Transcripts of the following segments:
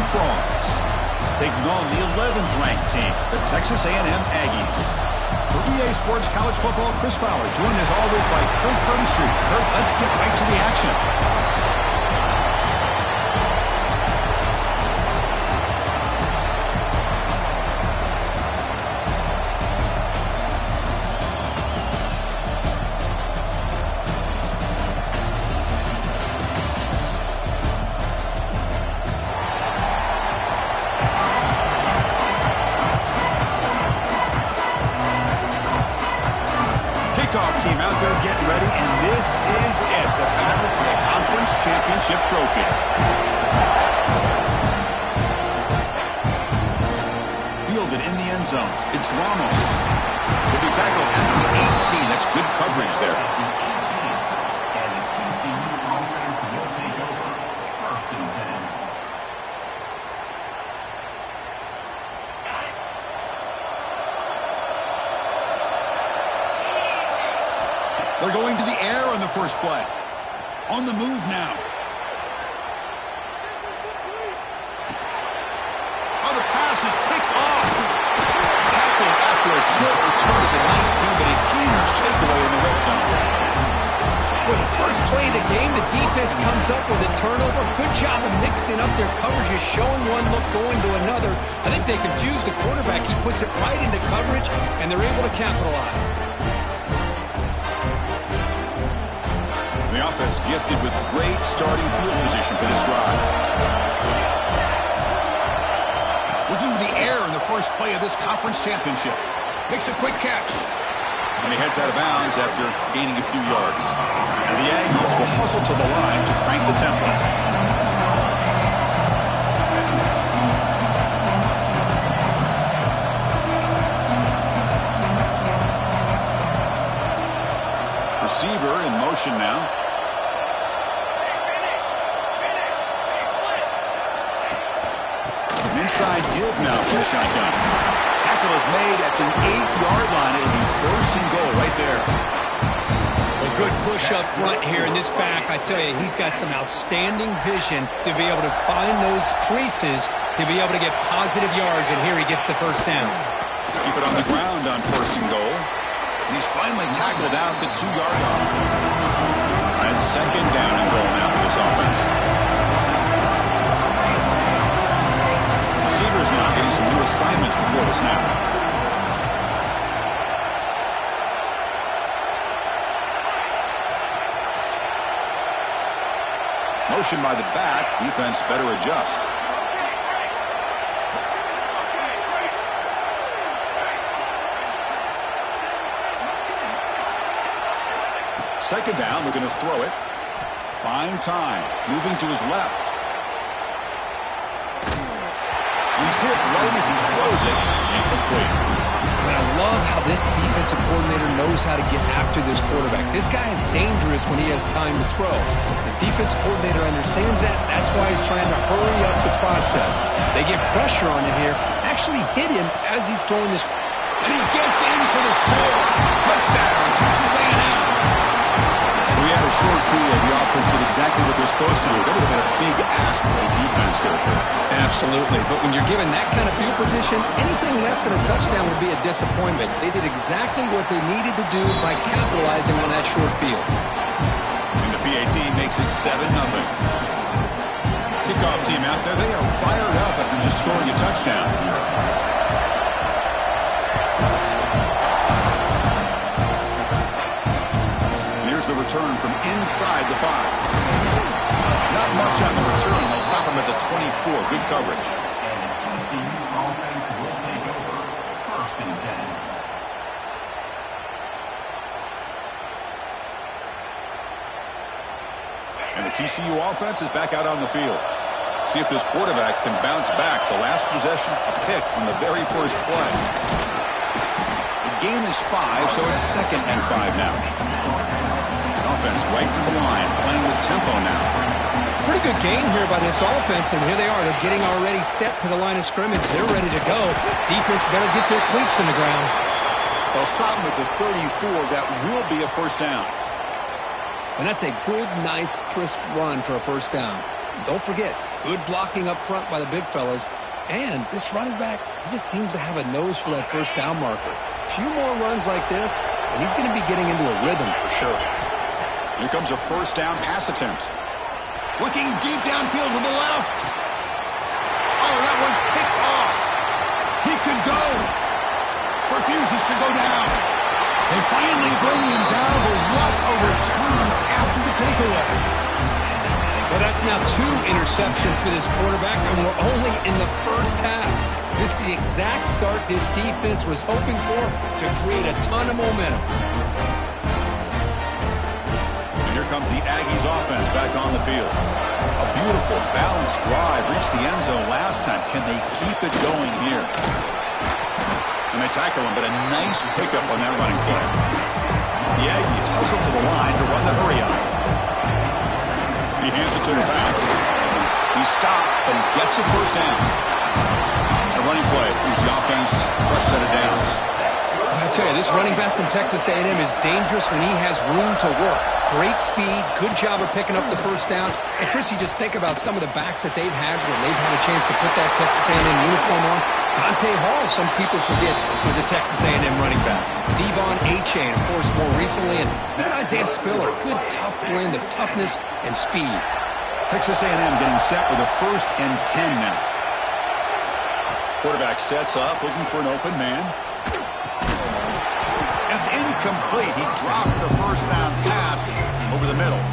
Frogs. Taking on the 11th ranked team, the Texas A&M Aggies. For EA Sports College Football, Chris Fowler, joined as always by Kurt Street. Kurt, let's get right to the action. Team out there getting ready, and this is it, the battle for the conference championship trophy. Fielded in the end zone. It's Ramos. With the tackle at the 18. That's good coverage there. They're going to the air on the first play. On the move now. Oh, the pass is picked off. Tackled after a short return to the 19, but a huge takeaway in the red zone. For the first play of the game, the defense comes up with a turnover. Good job of mixing up their coverages, showing one look, going to another. I think they confused the quarterback. He puts it right into coverage, and they're able to capitalize. The offense gifted with great starting field position for this drive. Looking to the air in the first play of this conference championship. Makes a quick catch. And he heads out of bounds after gaining a few yards. And the Aggies will hustle to the line to crank the tempo. Receiver in motion now. Inside give now for the shotgun. Tackle is made at the 8-yard line. It'll be first and goal right there. A good push up front here in this back. I tell you, he's got some outstanding vision to be able to find those creases to be able to get positive yards, and here he gets the first down. Keep it on the ground on first and goal. And he's finally tackled out the 2-yard line. And second down and goal now for this offense. Receivers now getting some new assignments before the snap. Motion by the back. Defense better adjust. Second down, looking to throw it. Buying time. Moving to his left. He's hit right as he throws it. Incomplete. But I love how this defensive coordinator knows how to get after this quarterback. This guy is dangerous when he has time to throw. The defensive coordinator understands that. That's why he's trying to hurry up the process. They get pressure on him here. Actually hit him as he's throwing this. And he gets in for the score. Touchdown, Texas A&M. We had a short period. The offense did exactly what they're supposed to do. That would have been a big ask for the defense there. Absolutely. But when you're given that kind of field position, anything less than a touchdown would be a disappointment. They did exactly what they needed to do by capitalizing on that short field. And the PAT makes it 7-0. Kickoff team out there. They are fired up after just scoring a touchdown. The return from inside the 5. Not much on the return. They'll stop him at the 24. Good coverage. And the TCU offense is back out on the field. See if this quarterback can bounce back. The last possession, a pick on the very first play. The gain is 5, so it's 2nd and 5 now. Offense right to the line, playing with tempo now. Pretty good game here by this offense, and here they are. They're getting already set to the line of scrimmage. They're ready to go. Defense better get their cleats in the ground. They'll stop him at the 34. That will be a first down. And that's a good, nice, crisp run for a first down. Don't forget, Good blocking up front by the big fellas. And this running back, he just seems to have a nose for that first down marker. A few more runs like this, and he's going to be getting into a rhythm for sure. Here comes a first down pass attempt. Looking deep downfield to the left. Oh, that one's picked off. He could go. Refuses to go down. They finally bring him down, but what a return after the takeaway. Well, that's now 2 interceptions for this quarterback, and we're only in the first half. This is the exact start this defense was hoping for to create a ton of momentum. And here comes the Aggies offense back on the field. A beautiful, balanced drive reached the end zone last time. Can they keep it going here? And they tackle him, but a nice pickup on that running play. The Aggies hustle to the line to run the hurry on. He hands it to the back. He stopped, but he gets a first down. A running play gives the offense a fresh set of downs. I tell you, this running back from Texas A&M is dangerous when he has room to work. Great speed, good job of picking up the first down. And Chris, you just think about some of the backs that they've had when they've had a chance to put that Texas A&M uniform on. Dante Hall, some people forget, was a Texas A&M running back. Devon Achane, of course, more recently. And even Isaiah Spiller, good tough blend of toughness and speed. Texas A&M getting set with a 1st and 10 now. Quarterback sets up, looking for an open man. It's incomplete. He dropped the first down pass over the middle.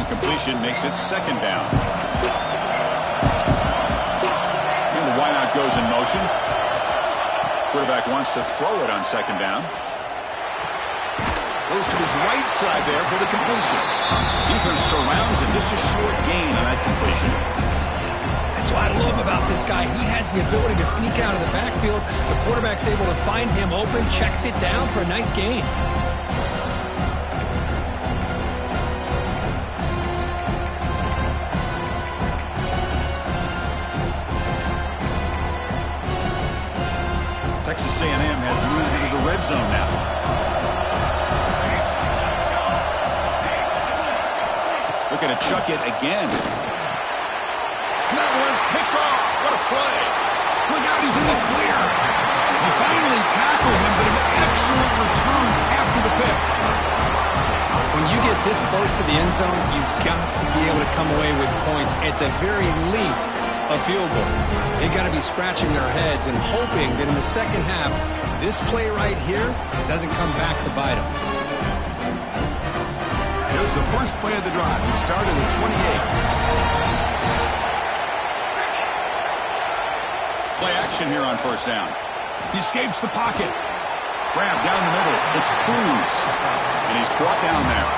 Incompletion makes it 2nd down. And the wideout goes in motion. Quarterback wants to throw it on 2nd down. Goes to his right side there for the completion. Defense surrounds him. Just a short gain on that completion. That's what I love about this guy. He has the ability to sneak out of the backfield. The quarterback's able to find him open, checks it down for a nice gain. Texas A&M has moved into the red zone now. Looking to chuck it again. That one's picked off. What a play. Look out, he's in the clear. He finally tackled him, but an excellent return after the pick. When you get this close to the end zone, you've got to be able to come away with points, at the very least, a field goal. They've got to be scratching their heads and hoping that in the second half, this play right here doesn't come back to bite them. Here's the first play of the drive. He started at 28. Play action here on 1st down. He escapes the pocket. Grab down the middle. It's Cruz. And he's brought down there.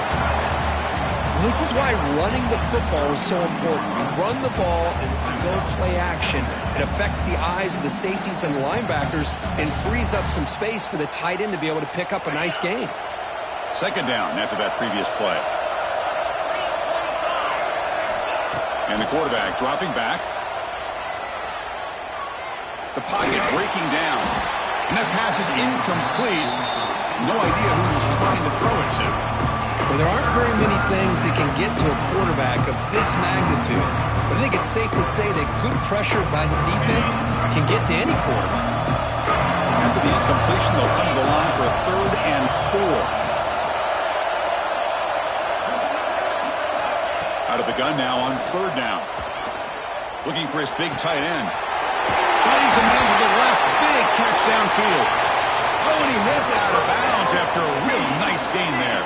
This is why running the football is so important. You run the ball and if you go play action, it affects the eyes of the safeties and the linebackers and frees up some space for the tight end to be able to pick up a nice gain. 2nd down after that previous play. And the quarterback dropping back. The pocket breaking down. And that pass is incomplete. No idea who he was trying to throw it to. Well, there aren't very many things that can get to a quarterback of this magnitude. But I think it's safe to say that good pressure by the defense can get to any quarterback. After the incompletion, they'll come to the line for a 3rd and 4. Out of the gun now on 3rd down. Looking for his big tight end. Finds a man to the left. Big catch downfield. Oh, and he heads out of bounds after a really nice gain there.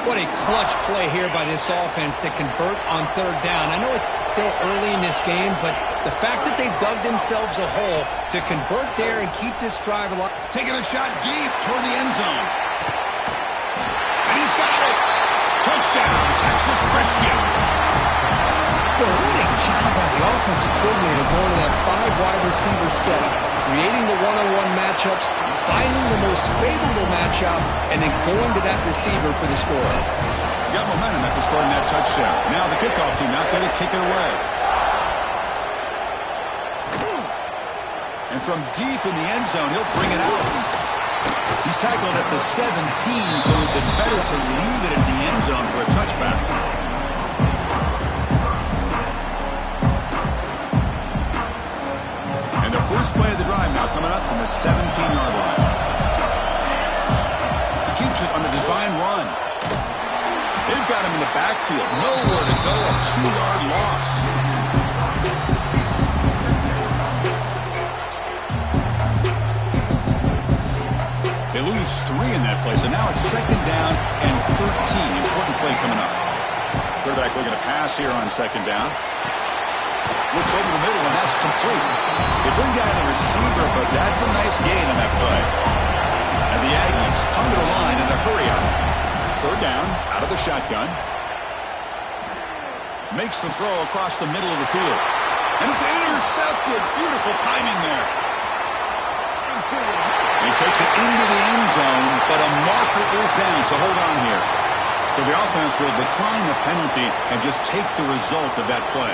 What a clutch play here by this offense to convert on 3rd down. I know it's still early in this game, but the fact that they've dug themselves a hole to convert there and keep this drive alive. Taking a shot deep toward the end zone. And he's got it. Touchdown, Texas Christian. Boy, what a job by the offensive coordinator going to that 5-wide receiver setup, creating the one-on-one matchups, finding the most favorable matchup, and then going to that receiver for the score. Got momentum after scoring that touchdown. Now the kickoff team out there to kick it away. And And from deep in the end zone, he'll bring it out. He's tackled at the 17, so it would be better to leave it in the end zone for a touchback. And the first play of the drive now coming up from the 17-yard line. He keeps it on the design run. They've got him in the backfield. Nowhere to go. A 2-yard loss. They lose 3 in that play, so now it's second down and 13. Important play coming up. Quarterback looking to pass here on second down. Looks over the middle, and that's complete. They bring down the receiver, but that's a nice gain on that play. And the Aggies come to the line in the hurry-up. Third down, out of the shotgun. Makes the throw across the middle of the field. And it's intercepted. Beautiful timing there. He takes it into the end zone, but a marker is down, so hold on here. So the offense will decline the penalty and just take the result of that play.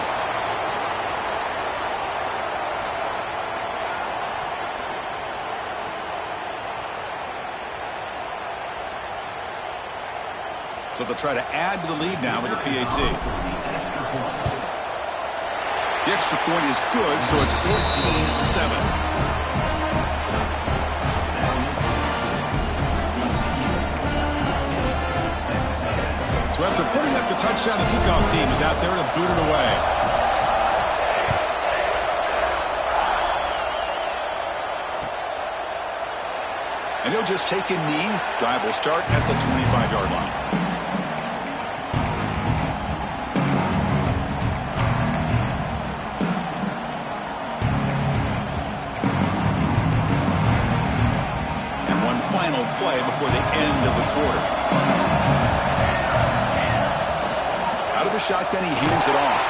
So they'll try to add to the lead now with the PAT. The extra point is good, so it's 14-7. So after putting up the touchdown, the kickoff team is out there to boot it away. And he'll just take a knee. Drive will start at the 25-yard line. Final play before the end of the quarter. Out of the shotgun, he hands it off.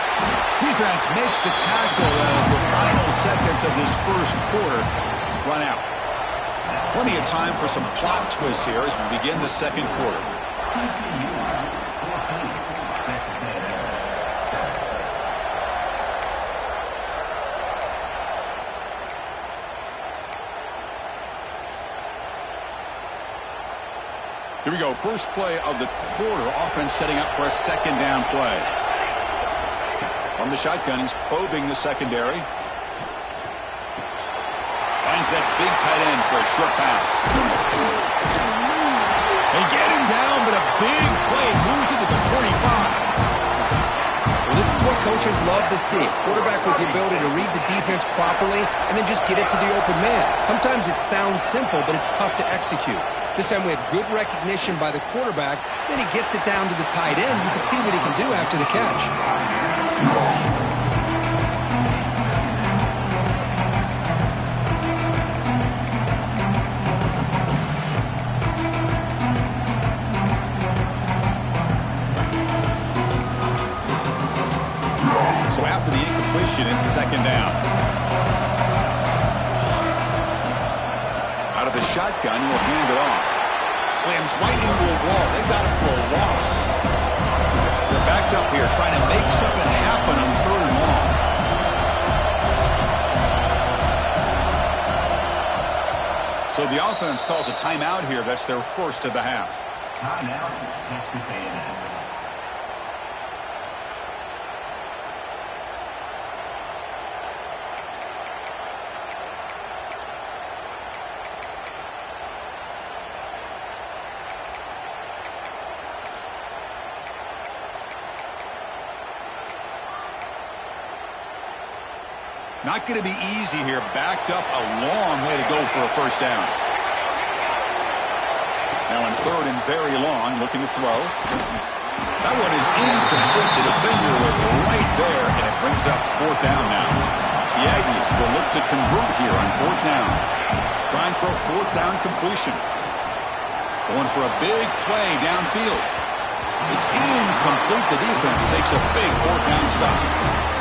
Defense makes the tackle as the final seconds of this first quarter run out. Plenty of time for some plot twists here as we begin the second quarter. Here we go. First play of the quarter. Offense setting up for a second down play. From the shotgun, he's probing the secondary. Finds that big tight end for a short pass. They get him down, but a big play moves it to the 45. Well, this is what coaches love to see. Quarterback with the ability to read the defense properly and then just get it to the open man. Sometimes it sounds simple, but it's tough to execute. This time we have good recognition by the quarterback. Then he gets it down to the tight end. You can see what he can do after the catch. So after the incompletion, it's second down. Out of the shotgun, he'll hand it off. Slams right into a wall. They've got him for a loss. They're backed up here trying to make something happen on third and long. So the offense calls a timeout here. That's their first of the half. Timeout, Texas A&M. Not going to be easy here. Backed up a long way to go for a first down. Now in third and very long, looking to throw. That one is incomplete. The defender was right there, and it brings up fourth down now. The Aggies will look to convert here on fourth down. Trying for a fourth down completion. Going for a big play downfield. It's incomplete. The defense makes a big fourth down stop.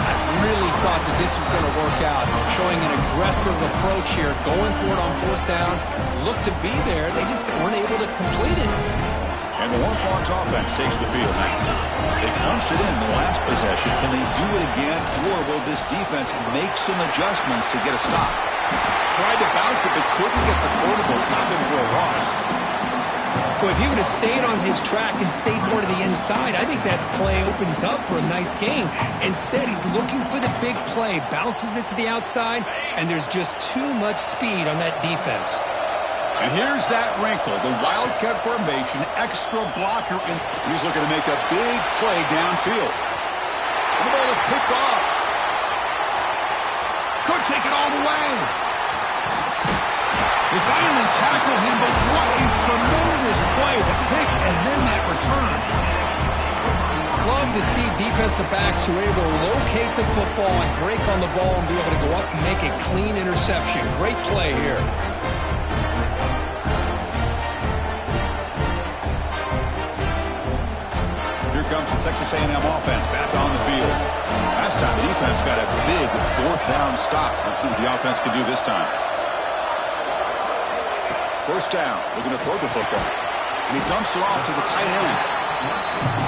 I really thought that this was going to work out. Showing an aggressive approach here. Going for it on fourth down. Looked to be there. They just weren't able to complete it. And the Hornets offense takes the field now. They punched it in the last possession. Can they do it again? Or will this defense make some adjustments to get a stop? Tried to bounce it, but couldn't get the cortical. Stop him for a loss. Well, if he would have stayed on his track and stayed more to the inside, I think that play opens up for a nice game. Instead, he's looking for the big play, bounces it to the outside, and there's just too much speed on that defense. And here's that wrinkle, the Wildcat formation, extra blocker, and he's looking to make a big play downfield. And the ball is picked off. Could take it all the way. They finally tackle him, but what a tremendous play. The pick and then that return. Love to see defensive backs who are able to locate the football and break on the ball and be able to go up and make a clean interception. Great play here. Here comes the Texas A&M offense back on the field. Last time the defense got a big fourth down stop. Let's see what the offense can do this time. First down, looking to throw the football. And he dumps it off to the tight end.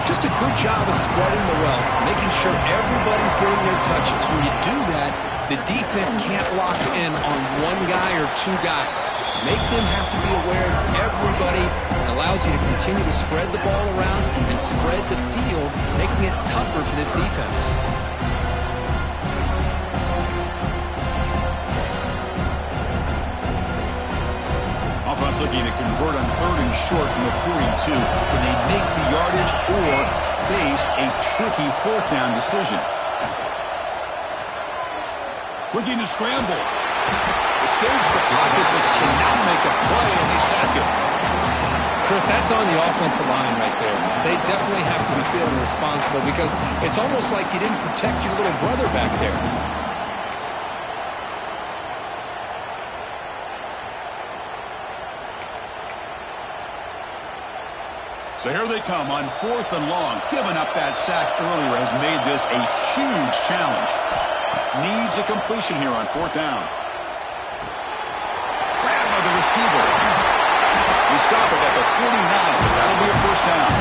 Just a good job of spreading the wealth, making sure everybody's getting their touches. When you do that, the defense can't lock in on one guy or two guys. Make them have to be aware of everybody. It allows you to continue to spread the ball around and spread the field, making it tougher for this defense. Offense looking to convert on 3rd and short from the 42. Can they make the yardage or face a tricky 4th down decision? Looking to scramble. Escapes the pocket, but cannot make a play, and they sack him. Chris, that's on the offensive line right there. They definitely have to be feeling responsible because it's almost like you didn't protect your little brother back there. So here they come on 4th and long. Giving up that sack earlier has made this a huge challenge. Needs a completion here on 4th down. Grabbed by the receiver. They stop it at the 49. That'll be a first down.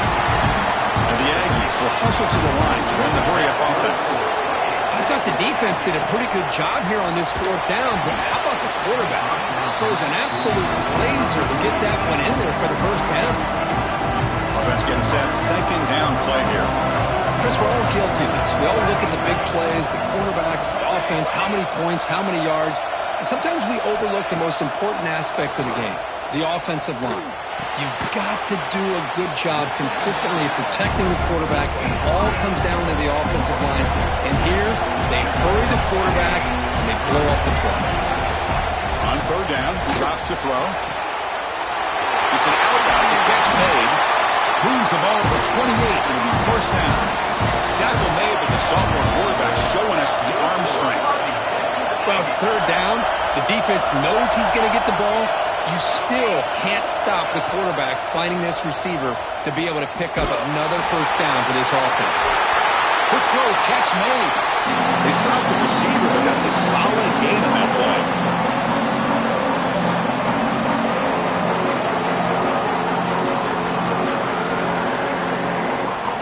And the Aggies will hustle to the line to run the hurry-up offense. I thought the defense did a pretty good job here on this 4th down, but how about the quarterback? Throws an absolute laser to get that one in there for the first down. Offense getting set. 2nd down play here. Chris, we're all guilty of this. We all look at the big plays, the quarterbacks, the offense, how many points, how many yards. And sometimes we overlook the most important aspect of the game, the offensive line. You've got to do a good job consistently protecting the quarterback. It all comes down to the offensive line. And here, they hurry the quarterback, and they blow up the play. On 3rd down, he drops to throw. It's an outbound. The catch made. Moves the ball to the 28. It'll be first down. Tackle made, but the sophomore quarterback showing us the arm strength. Well, it's 3rd down. The defense knows he's going to get the ball. You still can't stop the quarterback finding this receiver to be able to pick up another first down for this offense. Quick throw, catch made. They stop the receiver, but that's a solid gain on that play.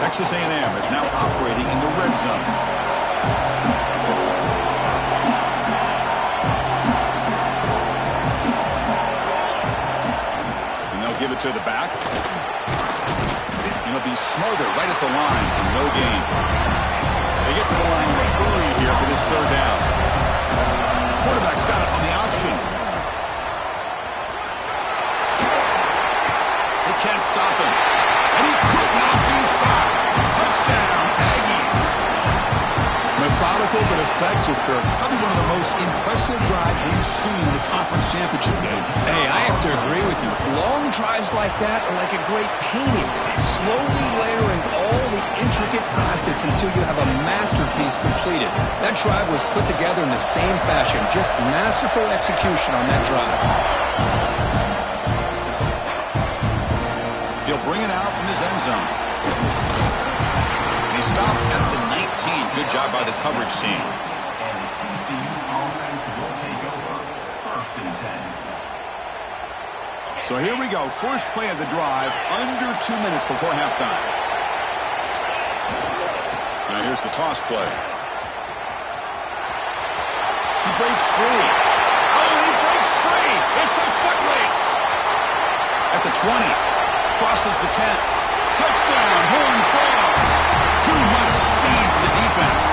Texas A&M is now operating in the red zone. And they'll give it to the back. And it'll be smarter right at the line for no gain. They get to the line in a hurry here for this 3rd down. Quarterback's got it on the option. They can't stop him. And he could not be stopped. Touchdown, Aggies. Methodical but effective, Kirk. Probably one of the most impressive drives we've seen in the conference championship game. Hey, I have to agree with you. Long drives like that are like a great painting. Slowly layering all the intricate facets until you have a masterpiece completed. That drive was put together in the same fashion. Just masterful execution on that drive. He'll bring it out from his end zone. And he stopped at the 19. Good job by the coverage team. And TCU offense will take over 1st and 10. So here we go. First play of the drive, under 2 minutes before halftime. Now here's the toss play. He breaks free. Oh, It's a foot race. At the 20. Crosses the 10. Touchdown. Horn falls. Too much speed for the defense.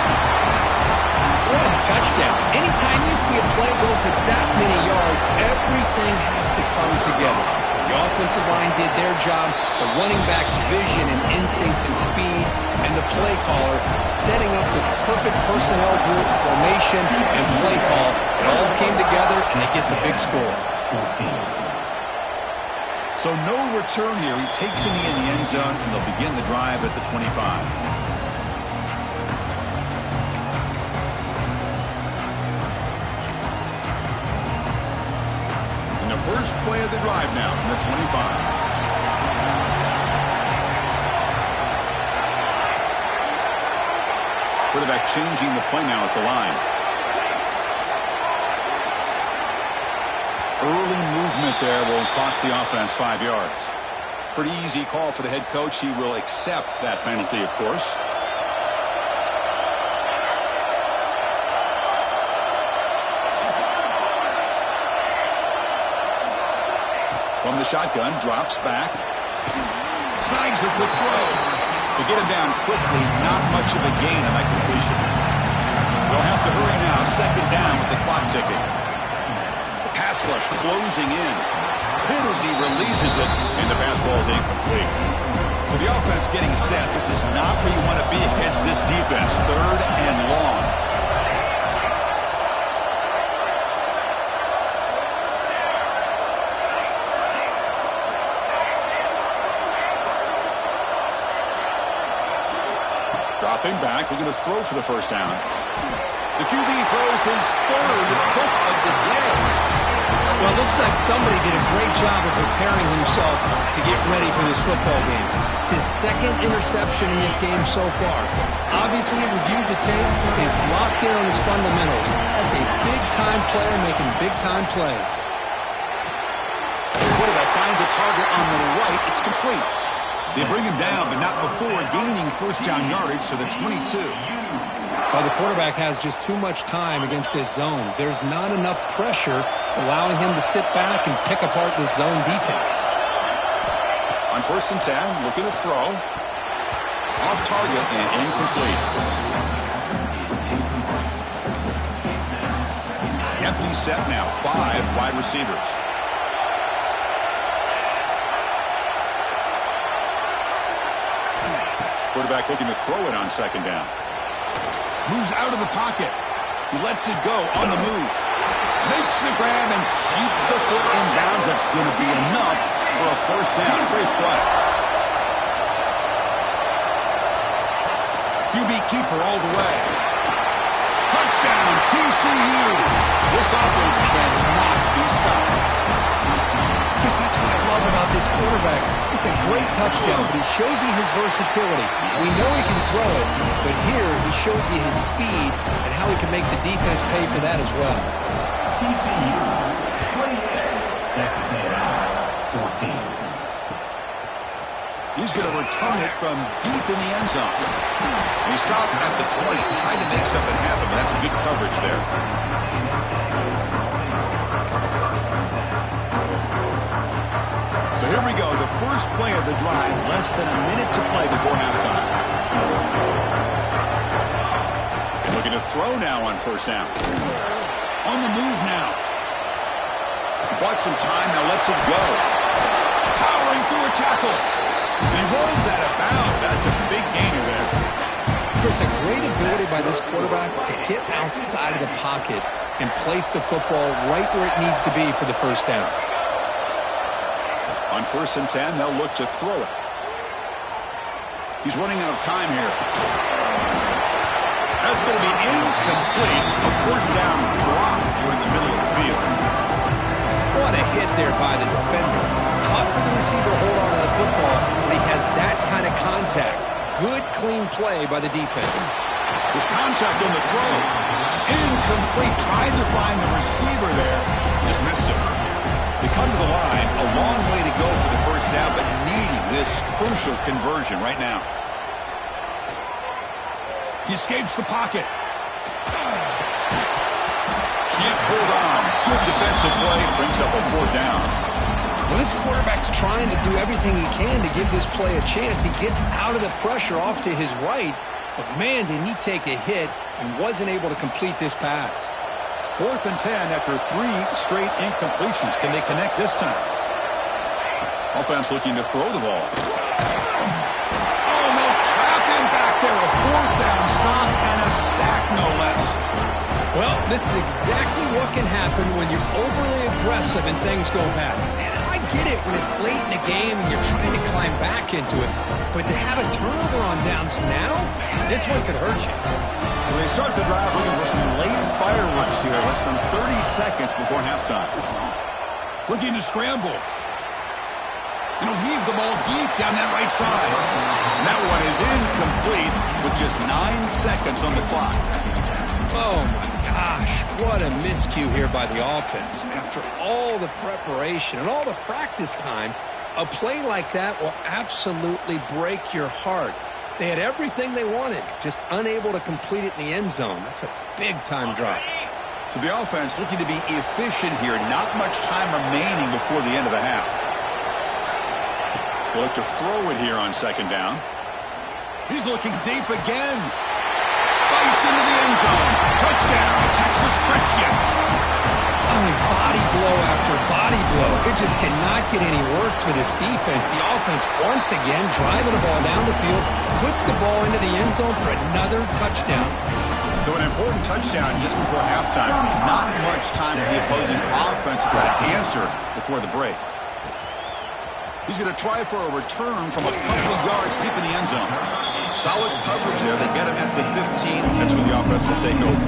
What a touchdown. Anytime you see a play go for that many yards, everything has to come together. The offensive line did their job, the running back's vision and instincts and speed, and the play caller setting up the perfect personnel group, formation, and play call. It all came together, and they get the big score. 14. So no return here. He takes it in the end zone, and they'll begin the drive at the 25. First play of the drive now from the 25. Quarterback changing the play now at the line. Early movement there will cost the offense 5 yards. Pretty easy call for the head coach. He will accept that penalty, of course. From the shotgun, drops back. Snags the quick throw. To get him down quickly, not much of a gain on that completion. They'll have to hurry now, second down with the clock ticking. The pass rush closing in. Hit as he releases it, and the pass ball is incomplete. So the offense getting set. This is not where you want to be against this defense. Third and long. Dropping back, looking to throw for the first down. The QB throws his third pick of the day. Well, it looks like somebody did a great job of preparing himself to get ready for this football game. It's his second interception in this game so far. Obviously, reviewed the tape, is locked in on his fundamentals. That's a big-time player making big-time plays. The quarterback finds a target on the right. It's complete. They bring him down, but not before gaining first down yardage to the 22. Well, the quarterback has just too much time against this zone. There's not enough pressure to allowing him to sit back and pick apart this zone defense. On first and 10, looking to throw. Off target and incomplete. Empty set now, 5 wide receivers. Quarterback looking to throw it on second down. Moves out of the pocket. He lets it go on the move. Makes the grab and keeps the foot in bounds. That's going to be enough for a first down. Great play. QB keeper all the way. Touchdown, TCU. This offense cannot be stopped. Chris, that's what I love about this quarterback. It's a great touchdown, but he shows you his versatility. We know he can throw it, but here he shows you his speed and how he can make the defense pay for that as well. TCU 28, Texas A&M 14. He's going to return it from deep in the end zone. He stopped at the 20, trying to make something happen, but that's good coverage there. So here we go, the first play of the drive, less than a minute to play before halftime. And looking to throw now on first down. On the move now. Bought some time, now lets it go. Powering through a tackle. And he rolls out of bounds. That's a big gainer there. Chris, a great ability by this quarterback to get outside of the pocket and place the football right where it needs to be for the first down. On first and 10, they'll look to throw it. He's running out of time here. That's going to be incomplete. A first down drop here in the middle of the field. What a hit there by the defender. Tough for the receiver to hold on to the football when he has that kind of contact. Good, clean play by the defense. There's contact on the throw. Incomplete. Tried to find the receiver there. Just missed him. They come to the line, a long way to go for the first down, but needing this crucial conversion right now. He escapes the pocket. Can't hold on. Good defensive play brings up a 4th down. Well, this quarterback's trying to do everything he can to give this play a chance. He gets out of the pressure off to his right, but man, did he take a hit and wasn't able to complete this pass. 4th and 10 after 3 straight incompletions. Can they connect this time? Offense looking to throw the ball. Oh, no, trap him back there. A 4th down stop and a sack, no less. Well, this is exactly what can happen when you're overly aggressive and things go bad. And I get it when it's late in the game and you're trying to climb back into it. But to have a turnover on downs now, man, this one could hurt you. So they start the drive looking for some late fireworks here, less than 30 seconds before halftime. Looking to scramble. And he'll heave the ball deep down that right side. And that one is incomplete with just 9 seconds on the clock. Oh, my gosh, what a miscue here by the offense. After all the preparation and all the practice time, a play like that will absolutely break your heart. They had everything they wanted, just unable to complete it in the end zone. That's a big-time drop. So the offense looking to be efficient here. Not much time remaining before the end of the half. They look to throw it here on 2nd down. He's looking deep again. Bites into the end zone. Touchdown, Texas Christian. I mean, body blow after body blow. It just cannot get any worse for this defense. The offense, once again, driving the ball down the field, puts the ball into the end zone for another touchdown. So an important touchdown just before halftime. Not much time for the opposing offense to try to answer before the break. He's going to try for a return from a couple of yards deep in the end zone. Solid coverage there. They get him at the 15. That's where the offense will take over.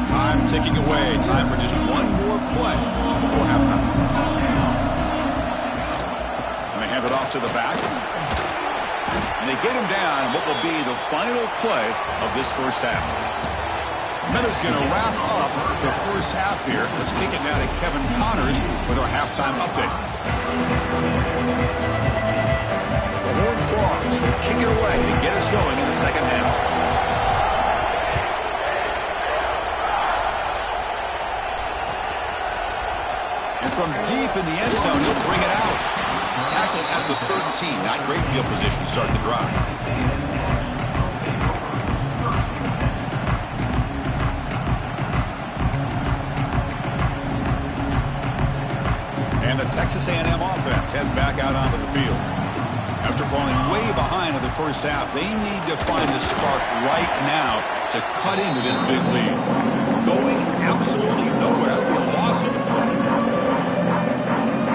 Time ticking away. Time for just one more play before halftime. And they hand it off to the back. And they get him down in what will be the final play of this first half. Meadows going to wrap up the first half here. Let's kick it now to Kevin Connors with our halftime update. The Horned Frogs will kick it away to get us going in the second half. And from deep in the end zone, he'll bring it out. Tackled at the 13. Not great field position to start the drive. And the Texas A&M offense heads back out onto the field. After falling way behind in the first half, they need to find a spark right now to cut into this big lead. Going absolutely nowhere. That'll be a loss of the play.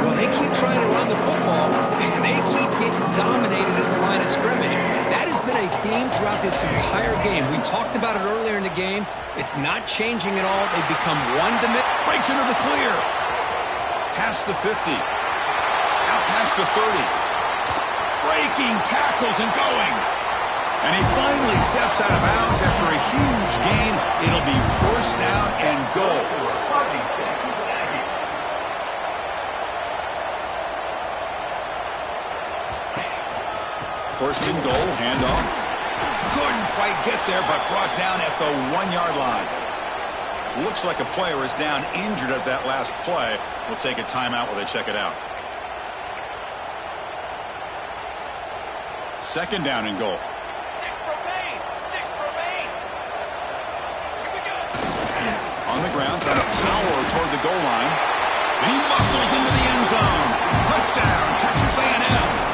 Well, they keep trying to run the football, and they keep getting dominated at the line of scrimmage. That has been a theme throughout this entire game. We've talked about it earlier in the game. It's not changing at all. They've become one-dimensional. Breaks into the clear. Past the 50. Out past the 30. Breaking tackles and going. And he finally steps out of bounds after a huge gain. It'll be first down and goal. First and goal, handoff. Couldn't quite get there, but brought down at the 1-yard line. Looks like a player is down injured at that last play. We'll take a timeout while they check it out. Second down and goal. 6 remain. 6 remain. Here we go. On the ground, trying to power toward the goal line. And he muscles into the end zone. Touchdown, Texas A&M.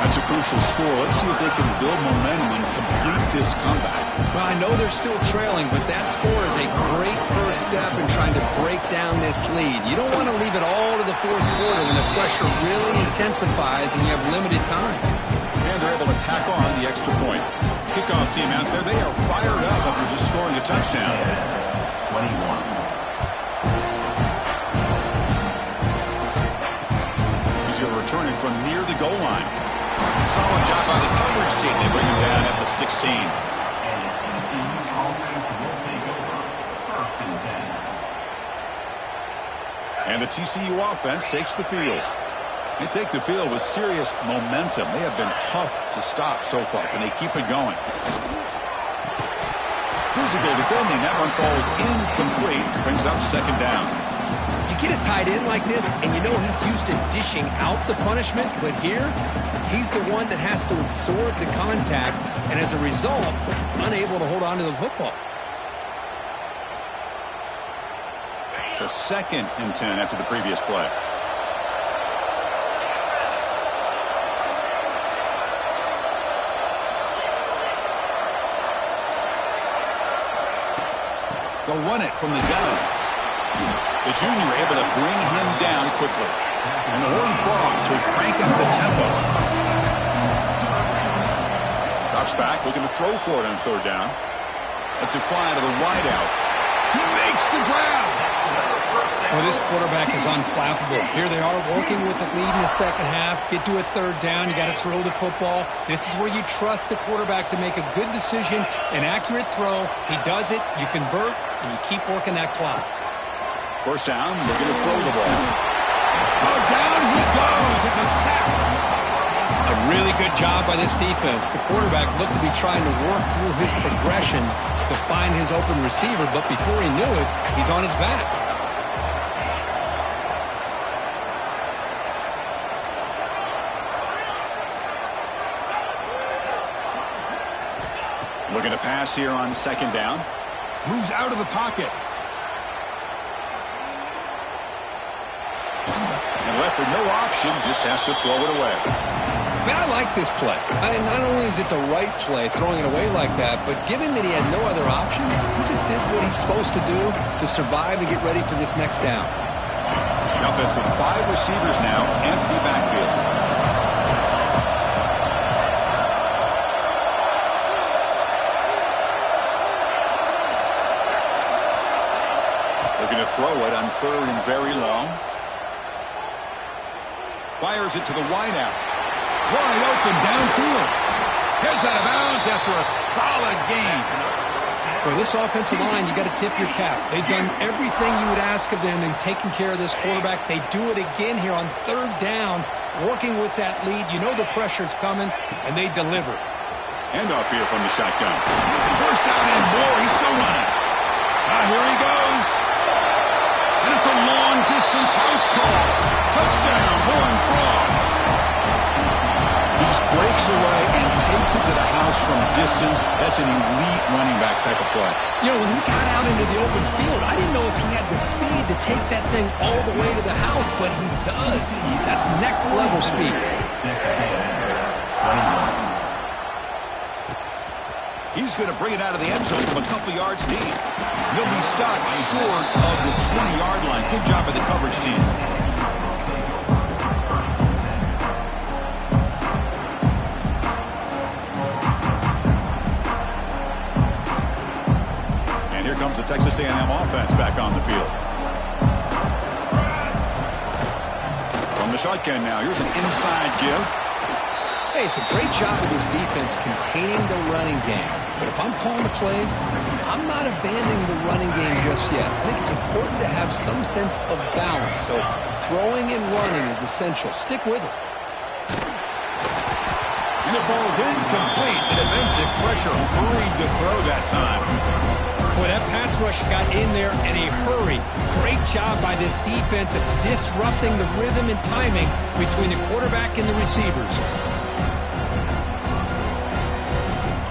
That's a crucial score. Let's see if they can build momentum and complete this comeback. Well, I know they're still trailing, but that score is a great first step in trying to break down this lead. You don't want to leave it all to the fourth quarter when the pressure really intensifies and you have limited time. And they're able to tack on the extra point. Kickoff team out there, they are fired up after just scoring a touchdown. 21. He's going to return it from near the goal line. Solid job by the coverage team. They bring him down at the 16. And the TCU offense will take over. First and 10. And the TCU offense takes the field. They take the field with serious momentum. They have been tough to stop so far. Can they keep it going? Physical defending. That one falls incomplete. Brings up second down. You get a tight end like this, and you know he's used to dishing out the punishment, but here, he's the one that has to absorb the contact, and as a result, he's unable to hold on to the football. So 2nd and 10 after the previous play. They'll run it from the gun. The junior able to bring him down quickly. And the Horned Frogs will crank up the tempo. Drops back, looking to throw for it on 3rd down. Lets it fly to the wideout. He makes the grab. Well, this quarterback is unflappable. Here they are working with the lead in the second half. Get to a 3rd down. You got to throw the football. This is where you trust the quarterback to make a good decision, an accurate throw. He does it. You convert, and you keep working that clock. 1st down, they're going to throw the ball. Oh, down he goes. It's a sack. A really good job by this defense. The quarterback looked to be trying to work through his progressions to find his open receiver, but before he knew it, he's on his back. Looking to pass here on 2nd down. Moves out of the pocket. And left with no option, just has to throw it away. Man, I like this play. Not only is it the right play, throwing it away like that, but given that he had no other option, he just did what he's supposed to do to survive and get ready for this next down. The offense with 5 receivers now, empty backfield. Looking to throw it on 3rd and very long. Fires it to the wideout. Wide open downfield. Heads out of bounds after a solid game. For this offensive line, you got to tip your cap. They've done everything you would ask of them in taking care of this quarterback. They do it again here on 3rd down, working with that lead. You know the pressure's coming, and they deliver. Handoff here from the shotgun. Burst out and more. He's still running. Here he goes. And it's a long-distance house call. Touchdown, Horned Frogs. He just breaks away and takes it to the house from distance. That's an elite running back type of play. You know, when he got out into the open field, I didn't know if he had the speed to take that thing all the way to the house, but he does. That's next-level speed. He's going to bring it out of the end zone from a couple yards deep. He'll be stopped short of the 20-yard line. Good job by the coverage team. And here comes the Texas A&M offense back on the field. From the shotgun now, here's an inside give. Hey, it's a great job of this defense containing the running game. But if I'm calling the plays, I'm not abandoning the running game just yet. I think it's important to have some sense of balance. So throwing and running is essential. Stick with it. And it falls incomplete. The defensive pressure hurried to throw that time. Boy, that pass rush got in there in a hurry. Great job by this defense of disrupting the rhythm and timing between the quarterback and the receivers.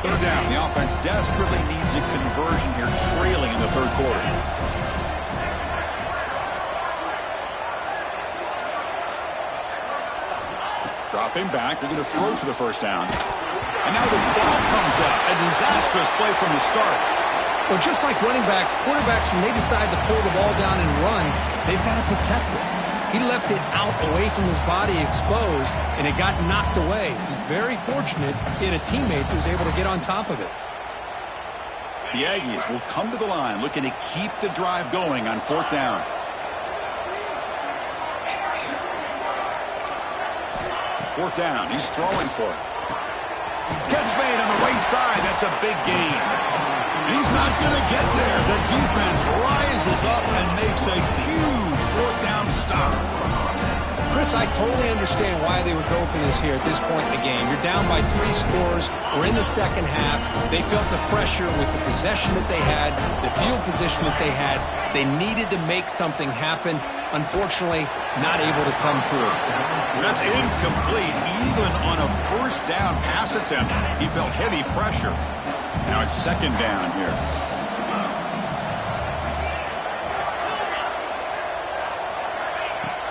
3rd down. The offense desperately needs a conversion here, trailing in the 3rd quarter. Dropping back. They're going to throw for the 1st down. And now the ball comes up. A disastrous play from the start. Well, just like running backs, quarterbacks, when they decide to pull the ball down and run, they've got to protect it. He left it out away from his body exposed, and it got knocked away. He's very fortunate he had a teammate who was able to get on top of it. The Aggies will come to the line looking to keep the drive going on 4th down. Fourth down. He's throwing for it. Catch made on the right side. That's a big gain. He's not going to get there. The defense rises up and makes a huge 4th down stop. Chris, I totally understand why they would go for this here at this point in the game. You're down by 3 scores. We're in the second half. They felt the pressure with the possession that they had, the field position that they had. They needed to make something happen. Unfortunately, not able to come through. That's incomplete. Even on a first down pass attempt, he felt heavy pressure. Now it's second down here.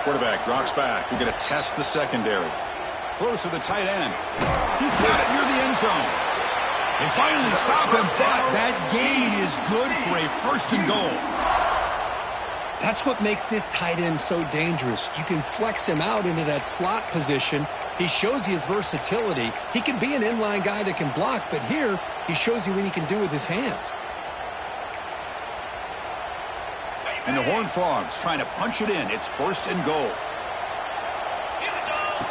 Quarterback drops back. We're going to test the secondary. Throws to the tight end. He's got it near the end zone. They finally stop him, but that gain is good for a first and goal. That's what makes this tight end so dangerous. You can flex him out into that slot position. He shows you his versatility. He can be an inline guy that can block, but here he shows you what he can do with his hands. And the Horned Frogs trying to punch it in. It's first and goal.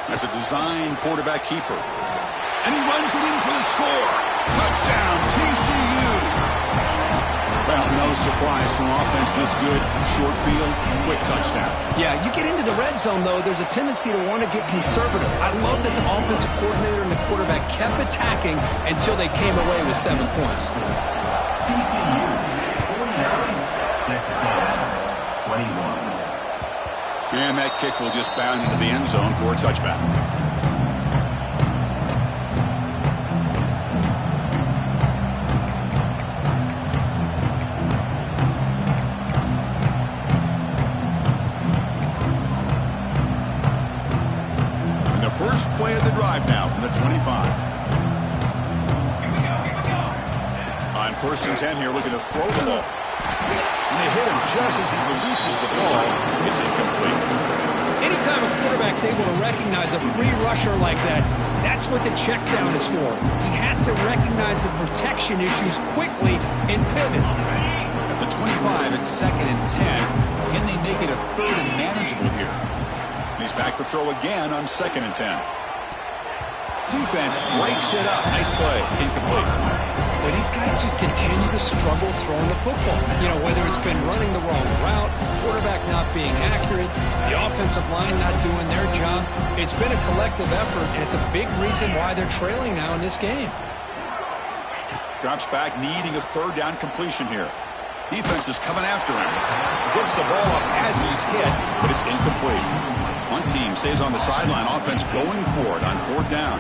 As a design quarterback keeper. And he runs it in for the score. Touchdown, TCU. Well, no surprise from offense this good. Short field, quick touchdown. Yeah, you get into the red zone, though, there's a tendency to want to get conservative. I love that the offensive coordinator and the quarterback kept attacking until they came away with 7 points. TCU 49, Texas A&M 21. And that kick will just bound into the end zone for a touchback. And the first play of the drive now from the 25. On first and 10 here, looking to throw the ball. And they hit him just as he releases the ball. It's incomplete. Anytime a quarterback's able to recognize a free rusher like that, that's what the check down is for. He has to recognize the protection issues quickly and pivot. At the 25, it's second and 10. Can they make it a third and manageable here? And he's back to throw again on second and 10. Defense breaks it up. Nice play. Incomplete. But these guys just continue to struggle throwing the football. You know, whether it's been running the wrong route, quarterback not being accurate, the offensive line not doing their job. It's been a collective effort, and it's a big reason why they're trailing now in this game. Drops back, needing a third down completion here. Defense is coming after him. Gets the ball up as he's hit, but it's incomplete. One team stays on the sideline. Offense going for it on fourth down.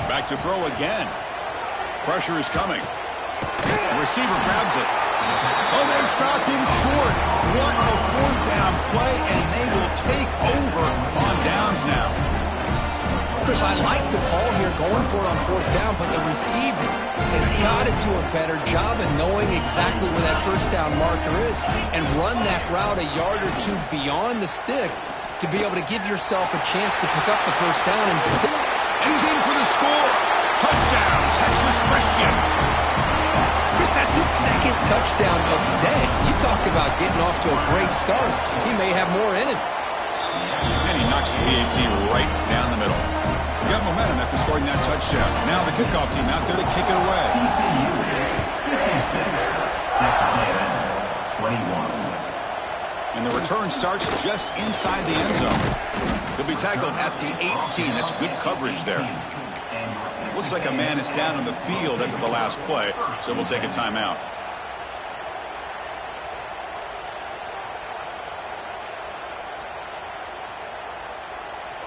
Back to throw again. Pressure is coming. The receiver grabs it. Oh, they've stopped him short. What a fourth down play, and they will take over on downs now. Chris, I like the call here going for it on fourth down, but the receiver has got to do a better job of knowing exactly where that first down marker is and run that route a yard or two beyond the sticks to be able to give yourself a chance to pick up the first down and still. He's in for the score. Touchdown, Texas Christian. Chris, that's his second touchdown of the day. You talk about getting off to a great start. He may have more in it. And he knocks the PAT right down the middle. He got momentum after scoring that touchdown. Now the kickoff team out there to kick it away. TCU 56, Texas A&M 21. And the return starts just inside the end zone. He'll be tackled at the 18. That's good coverage there. Looks like a man is down on the field after the last play, so we'll take a timeout.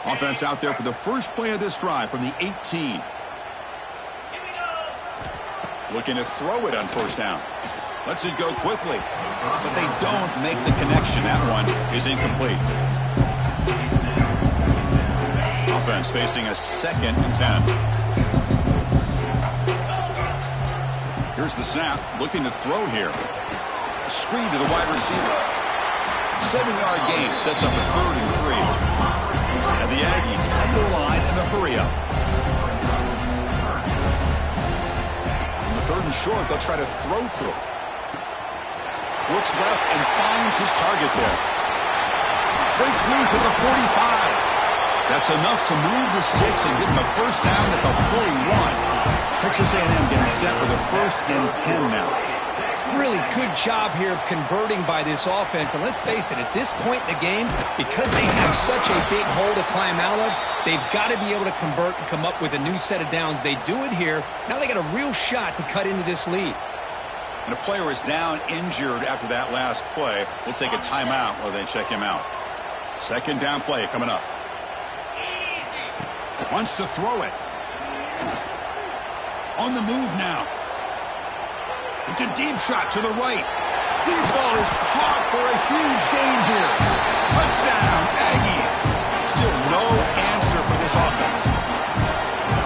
Offense out there for the first play of this drive from the 18. Looking to throw it on first down. Lets it go quickly, but they don't make the connection. That one is incomplete. Offense facing a second and 10. Here's the snap, looking to throw here. Screen to the wide receiver. 7-yard gain sets up a third and 3. And the Aggies come to the line in a hurry up. On the third and short, they'll try to throw through. Looks left and finds his target there. Breaks loose at the 45. That's enough to move the sticks and give him a first down at the 41. Texas A&M getting set with a first and 10 now. Really good job here of converting by this offense. And let's face it, at this point in the game, because they have such a big hole to climb out of, they've got to be able to convert and come up with a new set of downs. They do it here. Now they got a real shot to cut into this lead. And a player is down injured after that last play. We'll take a timeout while they check him out. Second down play coming up. Wants to throw it. On the move now. It's a deep shot to the right. Deep ball is caught for a huge gain here. Touchdown, Aggies. Still no answer for this offense.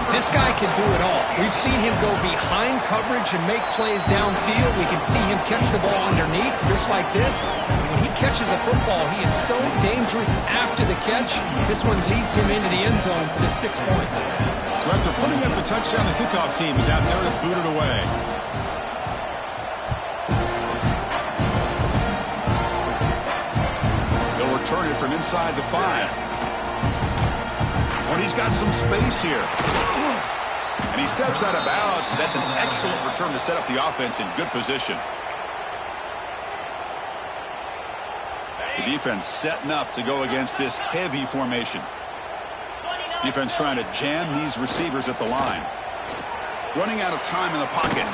This guy can do it all. We've seen him go behind coverage and make plays downfield. We can see him catch the ball underneath, just like this. And when he catches a football, he is so dangerous after the catch. This one leads him into the end zone for the 6 points. So after putting up the touchdown, the kickoff team is out there to boot it away. They'll return it from inside the 5. When he's got some space here. And he steps out of bounds, but that's an excellent return to set up the offense in good position. The defense setting up to go against this heavy formation. Defense trying to jam these receivers at the line. Running out of time in the pocket.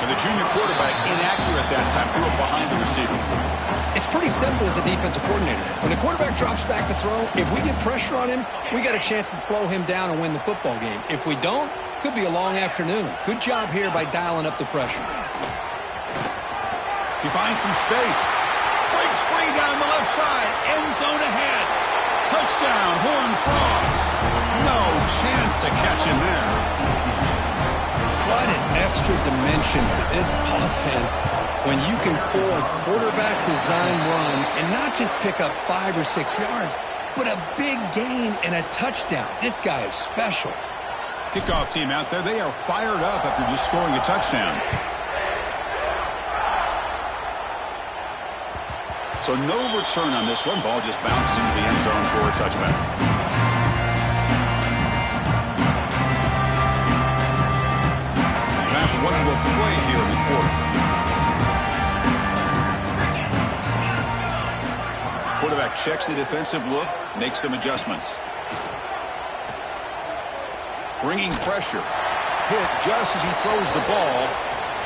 And the junior quarterback inaccurate that time, threw it behind the receiver. It's pretty simple as a defensive coordinator. When the quarterback drops back to throw, if we get pressure on him, we got a chance to slow him down and win the football game. If we don't, could be a long afternoon. Good job here by dialing up the pressure. He finds some space. Breaks free down the left side. End zone ahead. Touchdown, Horned Frogs. No chance to catch him there. What an extra dimension to this offense when you can pull a quarterback design run and not just pick up 5 or 6 yards, but a big gain and a touchdown. This guy is special. Kickoff team out there, they are fired up after just scoring a touchdown. So no return on this one. Ball just bounces into the end zone for a touchback. What will play here in the quarter. Quarterback checks the defensive look, makes some adjustments. Bringing pressure. Hit just as he throws the ball.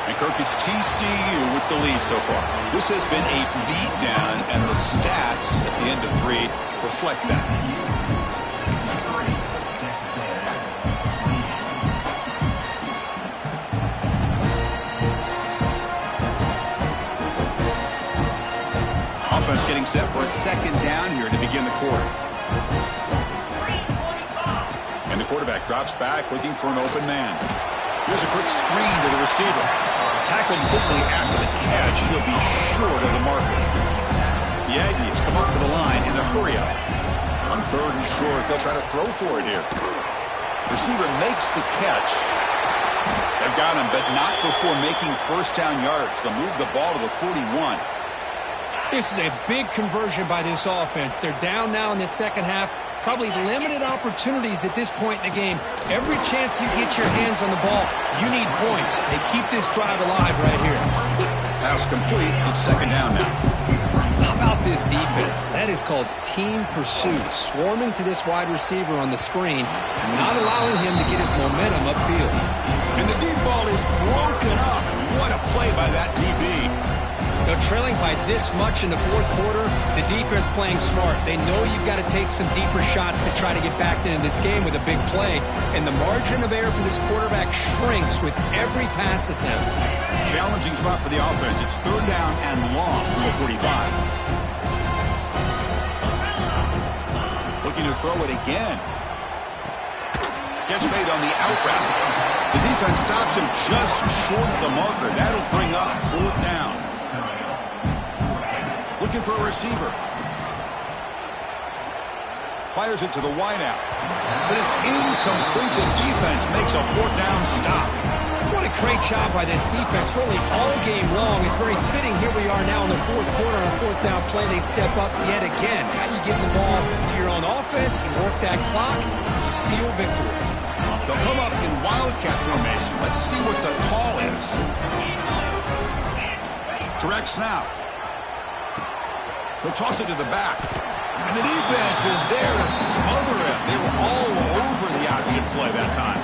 And Kirk, it's TCU with the lead so far. This has been a beatdown, and the stats at the end of 3 reflect that. Offense getting set for a second down here to begin the quarter. And the quarterback drops back looking for an open man. Here's a quick screen to the receiver. Tackled quickly after the catch. He'll be short of the marker. The Aggies come up for the line in the hurry-up. On 3rd and short, they'll try to throw for it here. Receiver makes the catch. They've got him, but not before making first down yards. They'll move the ball to the 41. This is a big conversion by this offense. They're down now in the second half. Probably limited opportunities at this point in the game. Every chance you get your hands on the ball, you need points. They keep this drive alive right here. Pass complete. It's second down now. How about this defense? That is called team pursuit. Swarming to this wide receiver on the screen, not allowing him to get his momentum upfield. And the deep ball is broken up. What a play by that DB. They're trailing by this much in the 4th quarter. The defense playing smart. They know you've got to take some deeper shots to try to get back into this game with a big play. And the margin of error for this quarterback shrinks with every pass attempt. Challenging spot for the offense. It's 3rd down and long from the 45. Looking to throw it again. Catch made on the out route. The defense stops him just short of the marker. That'll bring up 4th down. Looking for a receiver. Fires it to the wideout. But it's incomplete. The defense makes a 4th down stop. What a great job by this defense, really all game long. It's very fitting. Here we are now in the 4th quarter on a 4th down play. They step up yet again. Now you give the ball to your own offense, you work that clock, you seal victory. They'll come up in wildcat formation. Let's see what the call is. Direct snap. He'll toss it to the back. And the defense is there to smother him. They were all over the option play that time.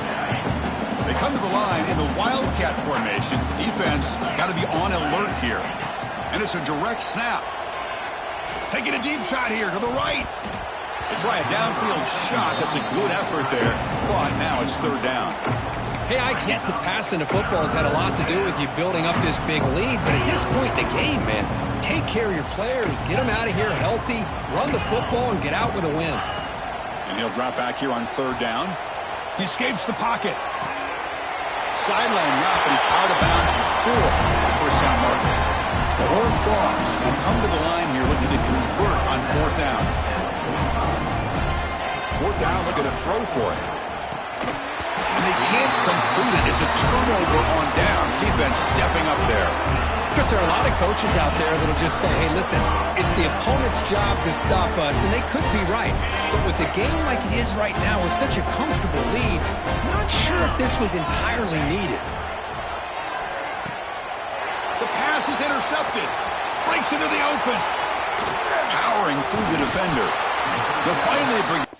They come to the line in the Wildcat formation. Defense got to be on alert here. And it's a direct snap. Taking a deep shot here to the right. They try a downfield shot. That's a good effort there. But now it's third down. Hey, I get that passing the football has had a lot to do with you building up this big lead, but at this point in the game, man, take care of your players. Get them out of here healthy, run the football, and get out with a win. And he'll drop back here on third down. He escapes the pocket. Sideline route, but he's out of bounds before the first down marker. The Horned Frogs will come to the line here looking to convert on fourth down. Fourth down, looking to throw for it. And they can't complete it. It's a turnover on downs. Defense stepping up there. Because there are a lot of coaches out there that will just say, hey, listen, it's the opponent's job to stop us, and they could be right. But with the game like it is right now with such a comfortable lead, I'm not sure if this was entirely needed. The pass is intercepted. Breaks into the open. Powering through the defender. They'll finally bring